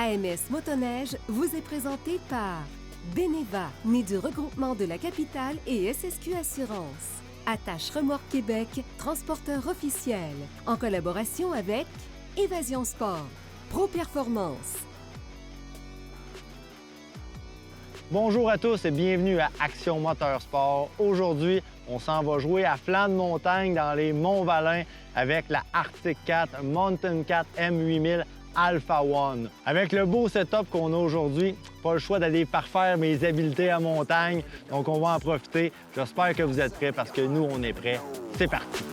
AMS Motoneige vous est présenté par Beneva, né du regroupement de la capitale et SSQ Assurance. Attache Remorque Québec, transporteur officiel, en collaboration avec Évasion Sport, Pro Performance. Bonjour à tous et bienvenue à Action Motorsport. Aujourd'hui, on s'en va jouer à flanc de montagne dans les Monts-Valin avec la Arctic Cat Mountain Cat M8000 Alpha One. Avec le beau setup qu'on a aujourd'hui, pas le choix d'aller parfaire mes habiletés à montagne, donc on va en profiter. J'espère que vous êtes prêts parce que nous, on est prêts. C'est parti!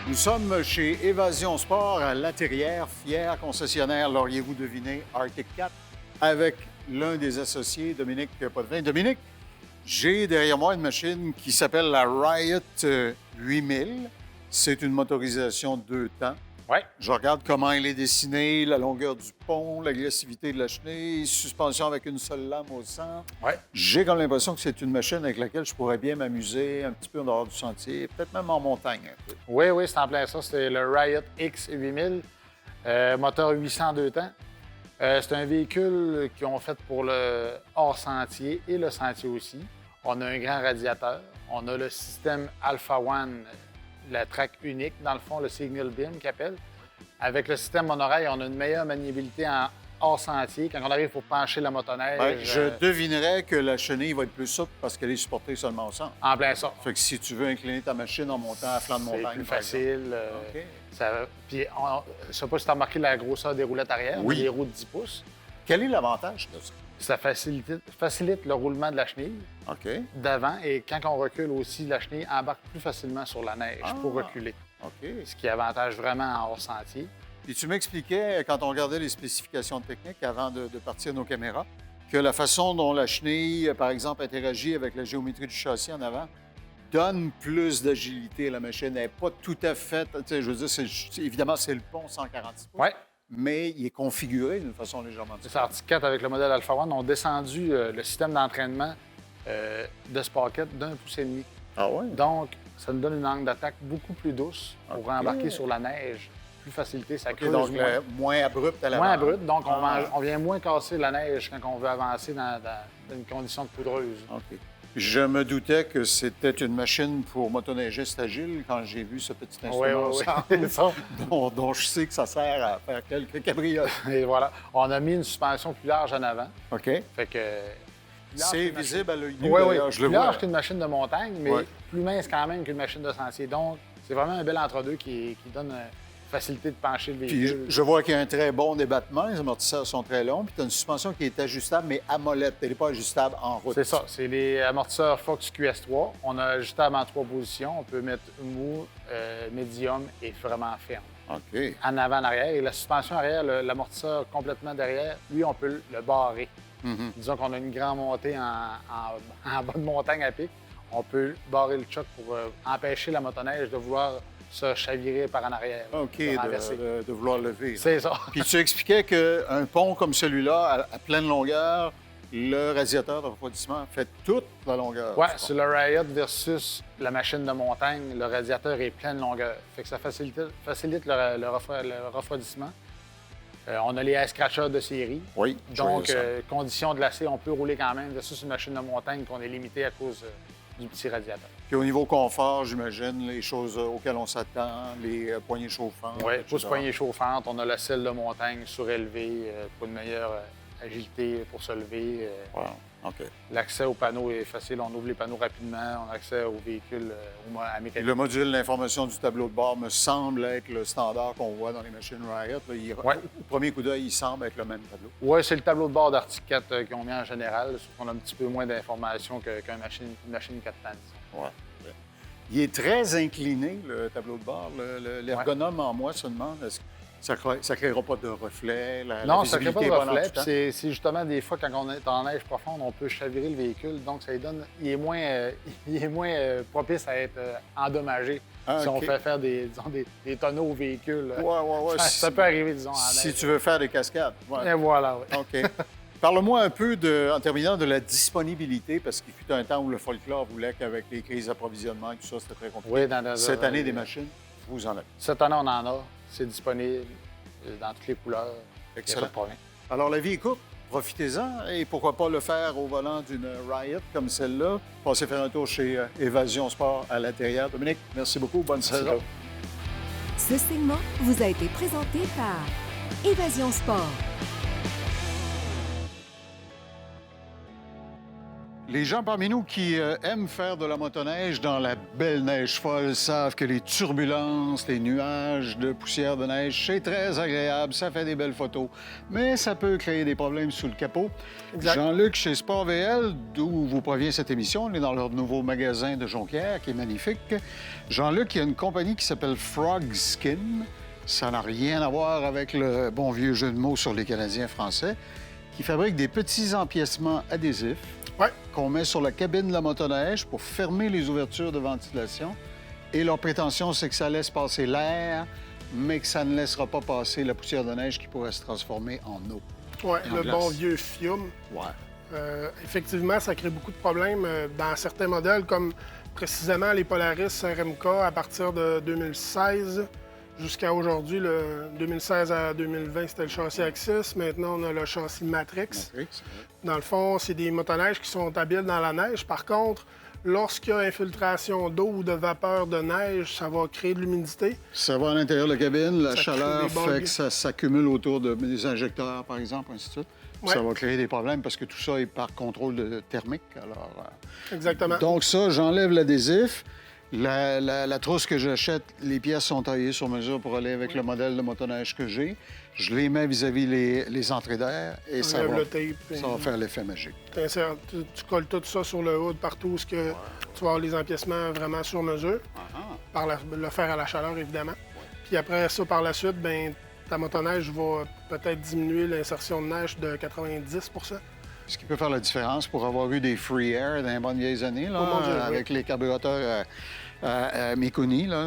Nous sommes chez Évasion Sport à La Terrière, fier concessionnaire, l'auriez-vous deviné, Arctic Cat, avec l'un des associés, Dominique Potvin. Dominique, j'ai derrière moi une machine qui s'appelle la Riot 8000. C'est une motorisation 2 temps. Ouais. Je regarde comment elle est dessinée, la longueur du pont, l'agressivité de la chenille, suspension avec une seule lame au centre. Ouais. J'ai comme l'impression que c'est une machine avec laquelle je pourrais bien m'amuser un petit peu en dehors du sentier, peut-être même en montagne un peu. Oui, c'est en plein ça. C'est le Riot X8000, moteur 802 temps. C'est un véhicule qu'ils ont fait pour le hors-sentier et le sentier aussi. On a un grand radiateur. On a le système Alpha One, la track unique, dans le fond, le Signal Beam qu'ils appellent. Avec le système monorail, on a une meilleure maniabilité en hors-sentier. Quand on arrive pour pencher la motoneige... Ben, je devinerais que la chenille va être plus souple parce qu'elle est supportée seulement au centre. En plein ça. Fait que si tu veux incliner ta machine en montant à flanc de montagne, C'est plus par exemple. facile. OK. Puis, je ne sais pas si tu as remarqué la grosseur des roulettes arrière. Oui. Des roues de 10 pouces. Quel est l'avantage de ça? Ça facilite le roulement de la chenille OK. d'avant et quand on recule aussi, la chenille embarque plus facilement sur la neige pour reculer, OK. ce qui avantage vraiment en hors-sentier. Puis tu m'expliquais, quand on regardait les spécifications techniques avant de partir nos caméras, que la façon dont la chenille, par exemple, interagit avec la géométrie du châssis en avant donne plus d'agilité à la machine. Elle n'est pas tout à fait... Tu sais, je veux dire, évidemment, c'est le pont 146 pouces. Oui, Mais il est configuré d'une façon légèrement c'est différente. Arctic Cat avec le modèle Alpha One ont descendu le système d'entraînement de Sparket d'1,5 pouce. Ah ouais? Donc, ça nous donne une angle d'attaque beaucoup plus douce pour OK. embarquer sur la neige. Plus facilité, ça OK, creuse donc moins. moins abrupt à l'avant. Moins abrupt, donc Ah. on vient moins casser la neige quand on veut avancer dans une condition de poudreuse. OK. Je me doutais que c'était une machine pour motoneigistes agiles quand j'ai vu ce petit instrument au centre, C'est ça. dont je sais que ça sert à faire quelques cabrioles. Et voilà. On a mis une suspension plus large en avant. OK. Fait que. C'est visible à l'œil nu, Oui, d'ailleurs, je le plus vois. large qu'une machine de montagne, mais Ouais. plus mince quand même qu'une machine de sentier. Donc, c'est vraiment un bel entre-deux qui donne facilité de pencher le Puis véhicule. je vois qu'il y a un très bon débattement, les amortisseurs sont très longs, puis tu as une suspension qui est ajustable, mais à molette. Elle n'est pas ajustable en route. C'est ça. C'est les amortisseurs Fox QS3. On a ajustable en 3 positions. On peut mettre mou, médium et vraiment ferme. OK. En avant, en arrière. Et la suspension arrière, l'amortisseur complètement derrière, lui, on peut le barrer. Mhm. Disons qu'on a une grande montée en bas de montagne à pic. On peut barrer le choc pour empêcher la motoneige de vouloir se chavirer par en arrière. OK, de renverser. de vouloir lever. C'est ça. Puis tu expliquais qu'un pont comme celui-là, à pleine longueur, le radiateur de refroidissement fait toute la longueur. Oui, du pont. sur le Riot versus la machine de montagne, le radiateur est pleine longueur. Fait que ça facilite le refroidissement. On a les air scratchers de série. Oui, je voyais Donc, ça. conditions glacées, on peut rouler quand même versus une machine de montagne qu'on est limité à cause du petit radiateur. Puis au niveau confort, j'imagine, les choses auxquelles on s'attend, les poignées chauffantes. Oui, etc. pousse-poignée chauffante. On a la selle de montagne surélevée pour une meilleure agilité pour se lever. Wow. OK. L'accès au panneau est facile. On ouvre les panneaux rapidement. On a accès au véhicule à mécanique. Le module d'information du tableau de bord me semble être le standard qu'on voit dans les machines Riot. Là, Ouais. Au premier coup d'œil, il semble être le même tableau. Oui, c'est le tableau de bord d'Arctic 4 qu'on met en général, sauf qu'on a un petit peu moins d'informations qu'une machine 4 temps. Ouais. Il est très incliné, le tableau de bord. L'ergonome en moi se demande, est-ce que ça ne créera pas de reflets? Non, ça ne crée pas de visibilité est bonne en reflet. tout temps? C'est justement des fois, quand on est en neige profonde, on peut chavirer le véhicule. Donc, ça lui donne. Il est moins propice à être endommagé si on OK. fait faire des tonneaux au véhicule. Ouais. Ça peut arriver, disons, en neige. Si tu veux faire des cascades. Ouais. Et voilà, oui. OK. Parle-moi un peu, en terminant, de la disponibilité, parce qu'il fut un temps où le folklore voulait qu'avec les crises d'approvisionnement et tout ça, c'était très compliqué. Oui, Cette année, des machines, vous en avez. Cette année, on en a. C'est disponible dans toutes les couleurs. Il n'y a Excellent. pas de problème. Alors, la vie est courte. Profitez-en et pourquoi pas le faire au volant d'une Riot comme celle-là. Passez faire un tour chez Évasion Sport à l'intérieur. Dominique, merci beaucoup. Bonne saison. Ce segment vous a été présenté par Évasion Sport. Les gens parmi nous qui aiment faire de la motoneige dans la belle neige folle savent que les turbulences, les nuages de poussière de neige, c'est très agréable, ça fait des belles photos, mais ça peut créer des problèmes sous le capot. Exact. Jean-Luc chez Sport VL, d'où vous provient cette émission, on est dans leur nouveau magasin de Jonquière qui est magnifique. Jean-Luc, il y a une compagnie qui s'appelle Frog Skin. Ça n'a rien à voir avec le bon vieux jeu de mots sur les Canadiens français, qui fabrique des petits empiècements adhésifs qu'on met sur la cabine de la motoneige pour fermer les ouvertures de ventilation. Et leur prétention, c'est que ça laisse passer l'air, mais que ça ne laissera pas passer la poussière de neige qui pourrait se transformer en eau. Oui, en le glace. bon vieux fiume. Ouais. Effectivement, ça crée beaucoup de problèmes dans certains modèles, comme précisément les Polaris RMK à partir de 2016 jusqu'à aujourd'hui. Le 2016 à 2020, c'était le châssis Axis. Maintenant, on a le châssis Matrix. Dans le fond, c'est des motoneiges qui sont habiles dans la neige. Par contre, lorsqu'il y a infiltration d'eau ou de vapeur de neige, ça va créer de l'humidité. Ça va à l'intérieur de la cabine, la Ça chaleur crée des fait bugs. que ça s'accumule autour des injecteurs, par exemple, ainsi de suite. Ouais. Ça va créer des problèmes parce que tout ça est par contrôle thermique. Alors, Exactement. donc ça, j'enlève l'adhésif. La trousse que j'achète, les pièces sont taillées sur mesure pour aller avec le modèle de motoneige que j'ai. Je les mets vis-à-vis les entrées d'air et ça Enlève va, le tape. ça va faire l'effet magique. Tu colles tout ça sur le hood partout où tu vas avoir les empiècements vraiment sur mesure, par le fer à la chaleur, évidemment. Puis après ça, par la suite, ben ta motoneige va peut-être diminuer l'insertion de neige de 90 Ce qui peut faire la différence pour avoir eu des free air dans les bonnes vieilles années, là, Oh mon Dieu, oui. avec les carburateurs méconnus, là,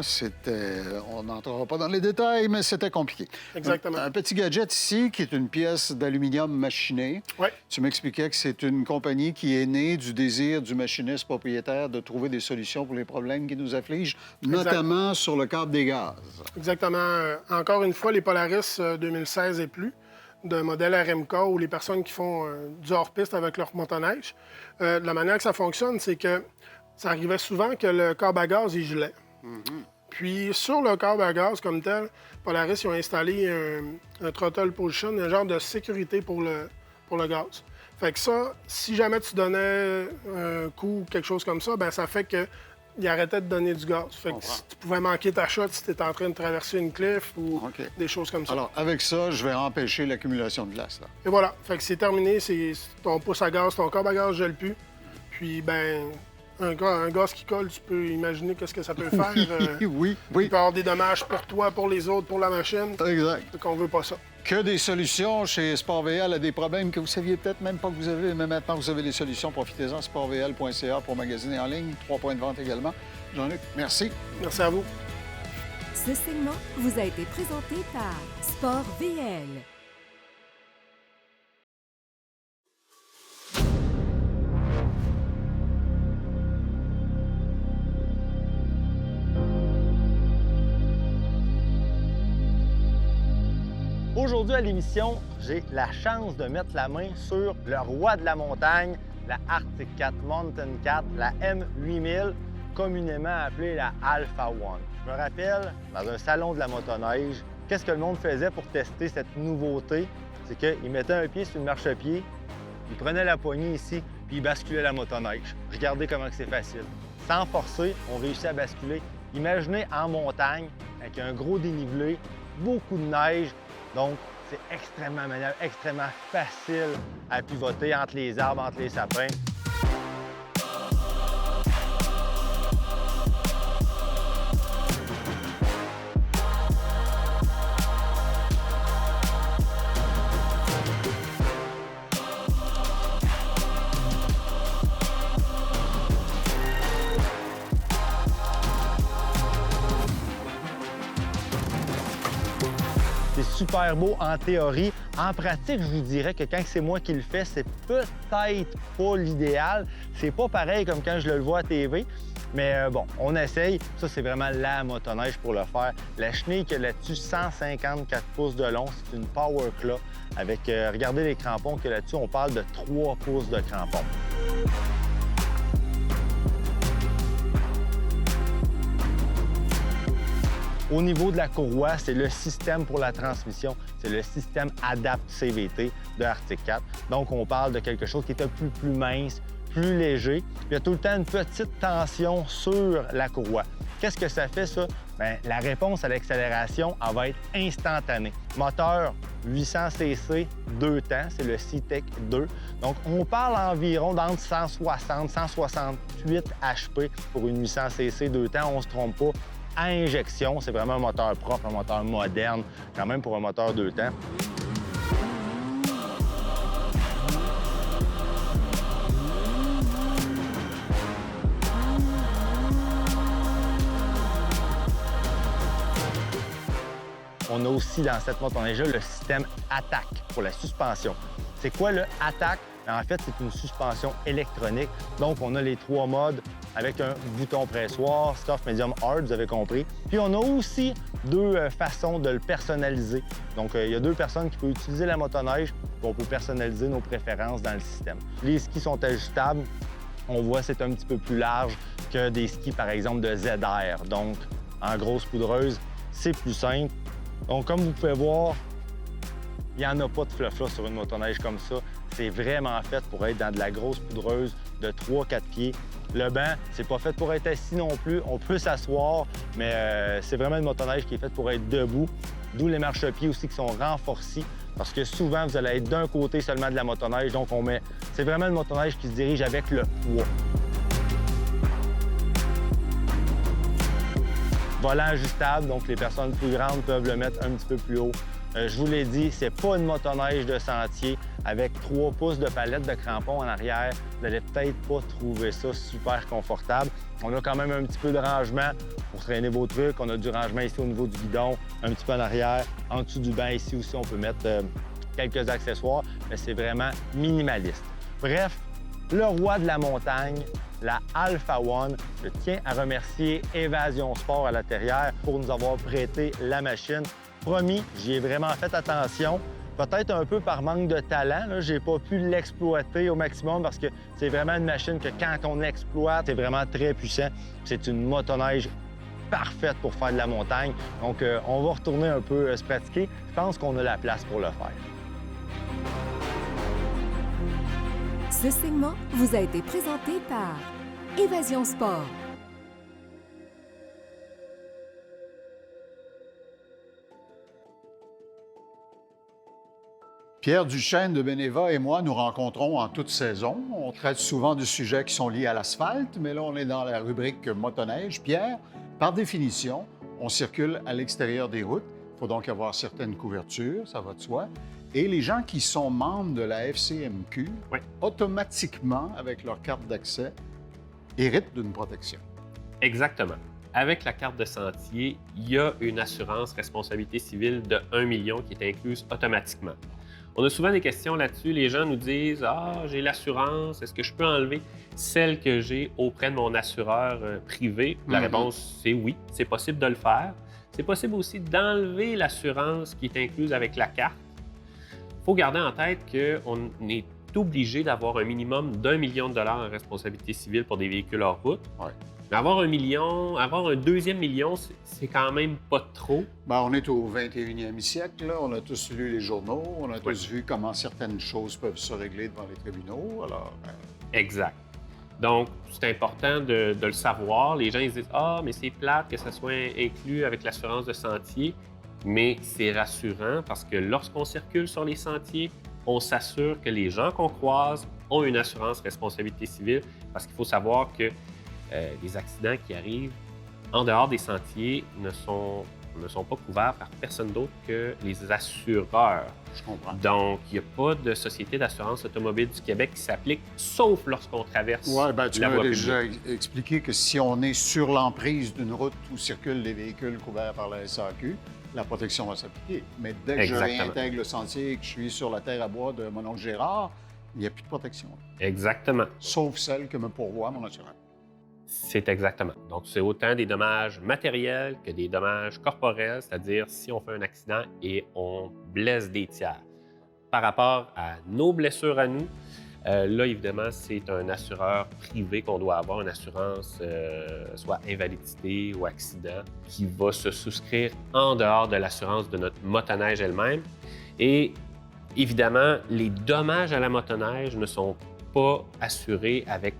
on n'entrera pas dans les détails, mais c'était compliqué. Exactement. Un petit gadget ici, qui est une pièce d'aluminium machinée. Oui, Tu m'expliquais que c'est une compagnie qui est née du désir du machiniste propriétaire de trouver des solutions pour les problèmes qui nous affligent, notamment sur le câble des gaz. exactement. Encore une fois, les Polaris 2016 et plus, d'un modèle RMK ou les personnes qui font du hors-piste avec leur motoneige. La manière que ça fonctionne, c'est que ça arrivait souvent que le câble à gaz, il gelait. Puis, sur le câble à gaz comme tel, Polaris, ils ont installé un throttle position, un genre de sécurité pour le gaz. Fait que ça, si jamais tu donnais un coup ou quelque chose comme ça, ben ça fait que il arrêtait de donner du gaz. Fait que si tu pouvais manquer ta shot si tu étais en train de traverser une cliff ou OK. des choses comme ça. Alors, avec ça, je vais empêcher l'accumulation de glace. Là. Et voilà. Fait que c'est terminé. C'est ton pouce à gaz, ton câble à gaz gèle plus. Puis, ben, un gaz qui colle, tu peux imaginer qu'est-ce que ça peut faire. Oui. Il peut y avoir des dommages pour toi, pour les autres, pour la machine. Exact. Fait qu'on veut pas ça. Que des solutions chez Sport VL à des problèmes que vous saviez peut-être même pas que vous avez, mais maintenant vous avez les solutions. Profitez-en, sportvl.ca pour magasiner en ligne. 3 points de vente également. Jean-Luc, merci. Merci à vous. Ce segment vous a été présenté par Sport VL. Aujourd'hui à l'émission, j'ai la chance de mettre la main sur le roi de la montagne, la Arctic Cat Mountain Cat, la M8000, communément appelée la Alpha One. Je me rappelle, dans un salon de la motoneige, qu'est-ce que le monde faisait pour tester cette nouveauté? C'est qu'il mettait un pied sur le marchepied, il prenait la poignée ici, puis ils basculaient la motoneige. Regardez comment c'est facile. Sans forcer, on réussit à basculer. Imaginez en montagne, avec un gros dénivelé, beaucoup de neige, donc c'est extrêmement maniable, extrêmement facile à pivoter entre les arbres, entre les sapins. C'est super beau en théorie. En pratique, je vous dirais que quand c'est moi qui le fais, c'est peut-être pas l'idéal. C'est pas pareil comme quand je le vois à TV. Mais bon, on essaye. Ça, c'est vraiment la motoneige pour le faire. La chenille qu'il y a là-dessus, 154 pouces de long, c'est une Power Claw. Avec, regardez les crampons qu'il y a là-dessus, on parle de 3 pouces de crampons. Au niveau de la courroie, c'est le système pour la transmission. C'est le système Adapt CVT de Arctic Cat. Donc, on parle de quelque chose qui est un peu plus mince, plus léger. Il y a tout le temps une petite tension sur la courroie. Qu'est-ce que ça fait, ça? Bien, la réponse à l'accélération, elle va être instantanée. Moteur 800 cc, 2 temps, c'est le C-Tech 2. Donc, on parle environ d'entre 160 168 HP pour une 800 cc, 2 temps. On ne se trompe pas. À injection, c'est vraiment un moteur propre, un moteur moderne, quand même pour un moteur 2 temps. On a aussi dans cette motoneige-là le système Attack pour la suspension. C'est quoi le Attack? En fait, c'est une suspension électronique. Donc, on a les 3 modes avec un bouton pressoir, soft, medium, hard, vous avez compris. Puis, on a aussi 2 façons de le personnaliser. Donc, il y a 2 personnes qui peuvent utiliser la motoneige, puis on peut personnaliser nos préférences dans le système. Les skis sont ajustables. On voit c'est un petit peu plus large que des skis, par exemple, de ZR. Donc, en grosse poudreuse, c'est plus simple. Donc, comme vous pouvez voir, il n'y en a pas de fluff sur une motoneige comme ça. C'est vraiment fait pour être dans de la grosse poudreuse de 3-4 pieds. Le banc, c'est pas fait pour être assis non plus. On peut s'asseoir, mais c'est vraiment une motoneige qui est faite pour être debout. D'où les marchepieds aussi qui sont renforcés, parce que souvent, vous allez être d'un côté seulement de la motoneige. Donc, c'est vraiment une motoneige qui se dirige avec le poids. Volant ajustable, donc les personnes plus grandes peuvent le mettre un petit peu plus haut. Je vous l'ai dit, c'est pas une motoneige de sentier avec 3 pouces de palette de crampons en arrière. Vous n'allez peut-être pas trouver ça super confortable. On a quand même un petit peu de rangement pour traîner vos trucs. On a du rangement ici au niveau du guidon, un petit peu en arrière. En dessous du banc ici aussi, on peut mettre quelques accessoires, mais c'est vraiment minimaliste. Bref, le roi de la montagne, la Alpha One. Je tiens à remercier Évasion Sport à la Terrière pour nous avoir prêté la machine. Promis, j'y ai vraiment fait attention. Peut-être un peu par manque de talent, je n'ai pas pu l'exploiter au maximum parce que c'est vraiment une machine que quand on l'exploite, c'est vraiment très puissant. C'est une motoneige parfaite pour faire de la montagne. Donc, on va retourner un peu se pratiquer. Je pense qu'on a la place pour le faire. Ce segment vous a été présenté par Évasion Sport. Pierre Duchesne de Beneva et moi nous rencontrons en toute saison. On traite souvent de sujets qui sont liés à l'asphalte, mais là, on est dans la rubrique motoneige. Pierre, par définition, on circule à l'extérieur des routes. Il faut donc avoir certaines couvertures, ça va de soi. Et les gens qui sont membres de la FCMQ, automatiquement, avec leur carte d'accès, héritent d'une protection. Exactement. Avec la carte de sentier, il y a une assurance responsabilité civile de 1 million qui est incluse automatiquement. On a souvent des questions là-dessus. Les gens nous disent « Ah, j'ai l'assurance, est-ce que je peux enlever celle que j'ai auprès de mon assureur privé? » La réponse, c'est oui, c'est possible de le faire. C'est possible aussi d'enlever l'assurance qui est incluse avec la carte. Il faut garder en tête qu'on est obligé d'avoir un minimum d'1 million de dollars en responsabilité civile pour des véhicules hors route. Ouais. Mais avoir un 2e million, c'est quand même pas trop. Bien, on est au 21e siècle. Là. On a tous lu les journaux. On a tous vu comment certaines choses peuvent se régler devant les tribunaux. Alors, Exact. Donc, c'est important de le savoir. Les gens ils disent « Ah, mais c'est plate que ça soit inclus avec l'assurance de sentier », mais c'est rassurant parce que lorsqu'on circule sur les sentiers, on s'assure que les gens qu'on croise ont une assurance responsabilité civile parce qu'il faut savoir que les accidents qui arrivent en dehors des sentiers ne sont pas couverts par personne d'autre que les assureurs. Je comprends. Donc, il n'y a pas de société d'assurance automobile du Québec qui s'applique, sauf lorsqu'on traverse Oui, bien, tu la m'as voie déjà publique. expliqué que si on est sur l'emprise d'une route où circulent des véhicules couverts par la SAQ, la protection va s'appliquer. Mais dès que Exactement. je réintègre le sentier et que je suis sur la terre à bois de mon oncle Gérard, il n'y a plus de protection. Exactement. Sauf celle que me pourvoit mon assureur. C'est exactement. Donc, c'est autant des dommages matériels que des dommages corporels, c'est-à-dire si on fait un accident et on blesse des tiers. Par rapport à nos blessures à nous, là, évidemment, c'est un assureur privé qu'on doit avoir, une assurance soit invalidité ou accident, qui va se souscrire en dehors de l'assurance de notre motoneige elle-même. Et évidemment, les dommages à la motoneige ne sont pas assurés avec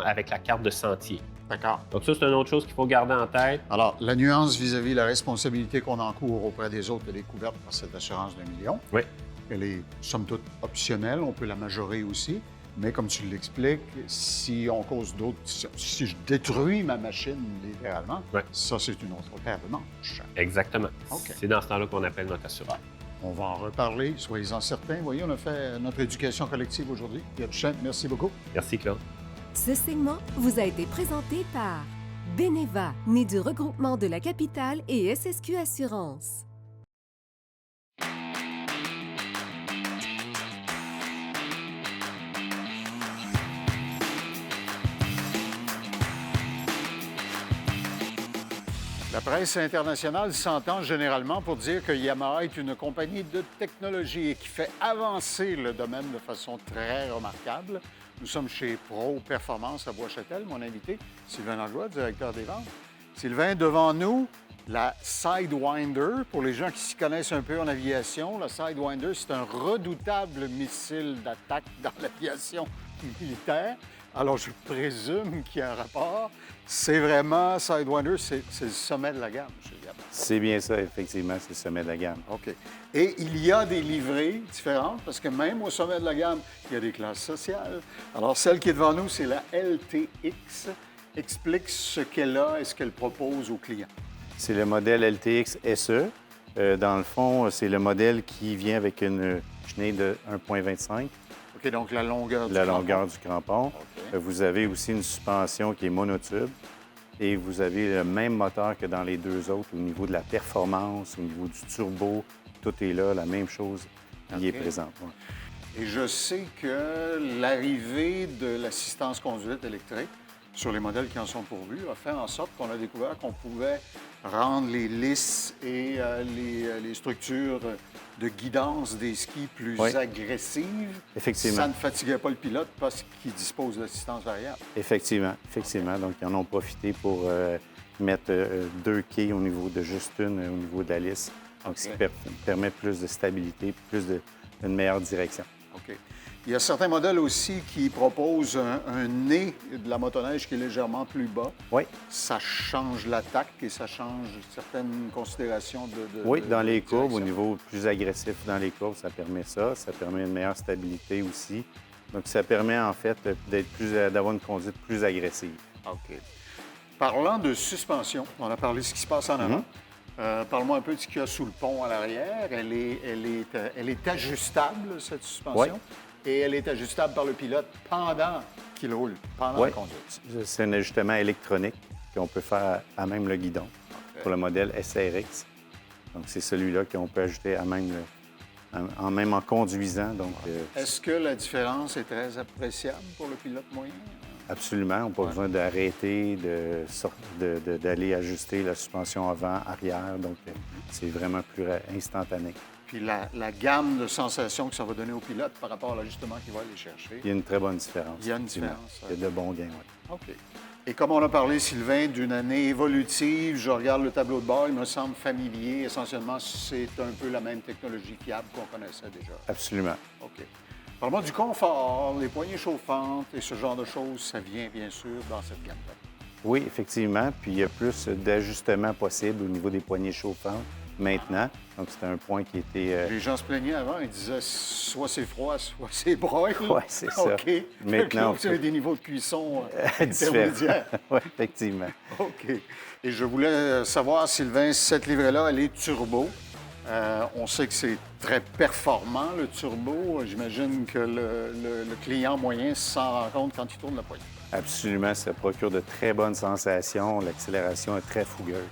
avec la carte de sentier. D'accord. Donc ça, c'est une autre chose qu'il faut garder en tête. Alors, la nuance vis-à-vis de la responsabilité qu'on encourt auprès des autres, elle est couverte par cette assurance d'1 million. Oui. Elle est, somme toute, optionnelle. On peut la majorer aussi. Mais comme tu l'expliques, si on cause d'autres... Si je détruis ma machine, littéralement, Ouais. ça, c'est une autre paire de manches. Exactement. OK. C'est dans ce temps-là qu'on appelle notre assureur. On va en reparler, soyez-en certains. Vous voyez, on a fait notre éducation collective aujourd'hui. Pierre Duchesne, merci beaucoup. Merci, Claude. Ce segment vous a été présenté par Beneva, né du regroupement de la capitale et SSQ Assurance. La presse internationale s'entend généralement pour dire que Yamaha est une compagnie de technologie et qui fait avancer le domaine de façon très remarquable. Nous sommes chez Pro Performance à Bois-Châtel. Mon invité, Sylvain Langlois, directeur des ventes. Sylvain, devant nous, la Sidewinder. Pour les gens qui s'y connaissent un peu en aviation, la Sidewinder, c'est un redoutable missile d'attaque dans l'aviation militaire. Alors, je présume qu'il y a un rapport. C'est vraiment, Sidewinder, c'est le sommet de la gamme chez Yamaha. C'est bien ça, effectivement, c'est le sommet de la gamme. OK. Et il y a des livrées différentes, parce que même au sommet de la gamme, il y a des classes sociales. Alors, celle qui est devant nous, c'est la LTX. Explique ce qu'elle a et ce qu'elle propose aux clients. C'est le modèle LTX SE. Dans le fond, c'est le modèle qui vient avec une chenille de 1,25. OK, donc la longueur du La crampon. longueur du crampon. OK. Vous avez aussi une suspension qui est monotube et vous avez le même moteur que dans les deux autres au niveau de la performance, au niveau du turbo. Tout est là, la même chose qui est OK. présente. Ouais. Et je sais que l'arrivée de l'assistance conduite électrique sur les modèles qui en sont pourvus a fait en sorte qu'on a découvert qu'on pouvait rendre les lisses et les structures de guidance des skis plus Oui. agressives. Effectivement. Ça ne fatiguait pas le pilote parce qu'il dispose d'assistance variable. Effectivement. Donc, ils en ont profité pour mettre deux quais au niveau de juste une, au niveau de la lisse. Donc, ce qui permet plus de stabilité, une meilleure direction. OK. Il y a certains modèles aussi qui proposent un nez de la motoneige qui est légèrement plus bas. Oui. Ça change l'attaque et ça change certaines considérations de Oui, dans les courbes, au direction. niveau plus agressif dans les courbes, ça permet ça. Ça permet une meilleure stabilité aussi. Donc, ça permet en fait d'avoir une conduite plus agressive. OK. Parlant de suspension, on a parlé de ce qui se passe en avant. Parle-moi un peu de ce qu'il y a sous le pont à l'arrière. Elle est ajustable, cette suspension. Oui. Et elle est ajustable par le pilote pendant qu'il roule, pendant Oui. la conduite. C'est un ajustement électronique qu'on peut faire à même le guidon pour le modèle SRX. Donc, c'est celui-là qu'on peut ajouter à même en conduisant. Donc, Est-ce que la différence est très appréciable pour le pilote moyen? absolument, on n'a pas besoin d'arrêter, d'aller ajuster la suspension avant, arrière. Donc, c'est vraiment plus instantané. Puis la gamme de sensations que ça va donner au pilote par rapport à l'ajustement qu'il va aller chercher. Il y a une très bonne différence. Il y a une effectivement. différence, Il y a de bons gains, oui. OK. Et comme on a parlé, Sylvain, d'une année évolutive, je regarde le tableau de bord, il me semble familier. Essentiellement, c'est un peu la même technologie fiable qu'on connaissait déjà. Absolument. OK. Parle-moi du confort, les poignées chauffantes et ce genre de choses, ça vient bien sûr dans cette gamme-là. Oui, effectivement. Puis il y a plus d'ajustements possibles au niveau des poignées chauffantes maintenant. Donc, c'était un point qui était... Les gens se plaignaient avant, ils disaient soit c'est froid, soit c'est broil. Oui, c'est ça. OK. Maintenant, vous avez des niveaux de cuisson différents. intermédiaires. Oui, effectivement. OK. Et je voulais savoir, Sylvain, cette livrée-là, elle est turbo. On sait que c'est très performant, le turbo. J'imagine que le client moyen s'en rend compte quand il tourne la poignée. Absolument, ça procure de très bonnes sensations. L'accélération est très fougueuse.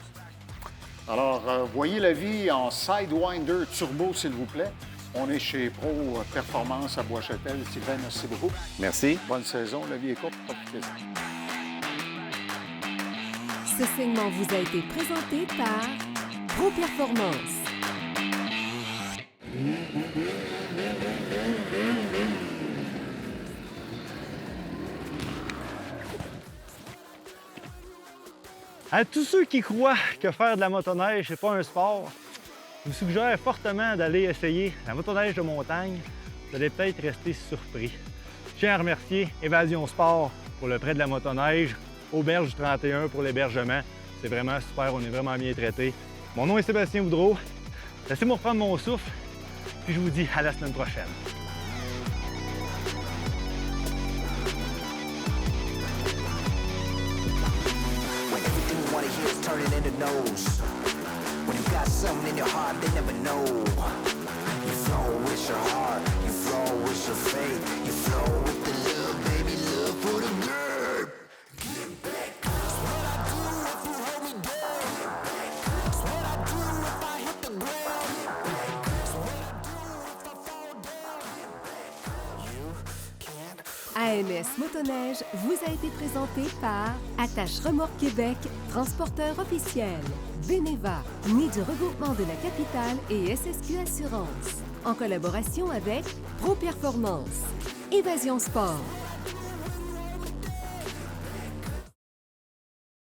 Alors, voyez la vie en Sidewinder turbo, s'il vous plaît. On est chez Pro Performance à Bois-Châtel. Sylvain, merci beaucoup. Merci. Bonne saison. La vie est courte. Profitez-en. Ce segment vous a été présenté par Pro Performance. À tous ceux qui croient que faire de la motoneige, c'est pas un sport, je vous suggère fortement d'aller essayer la motoneige de montagne. Vous allez peut-être rester surpris. Je tiens à remercier Évasion Sport pour le prêt de la motoneige, Auberge du 31 pour l'hébergement. C'est vraiment super, on est vraiment bien traités. Mon nom est Sébastien Boudreau. Laissez-moi reprendre mon souffle, puis je vous dis à la semaine prochaine. What it is turning into nose. When you got something in your heart, they never know. You flow with your heart, you flow with your faith, you flow with the love, baby, love for the game. Get back, that's what I do if you hold me down. That's what I do if I hit the ground. That's what I do if I fall down. You can't. AMS Motoneige vous a été présenté par Attache Remorque Québec, transporteur officiel. Beneva, né du regroupement de la capitale et SSQ Assurance. En collaboration avec Pro Performance. Évasion Sport.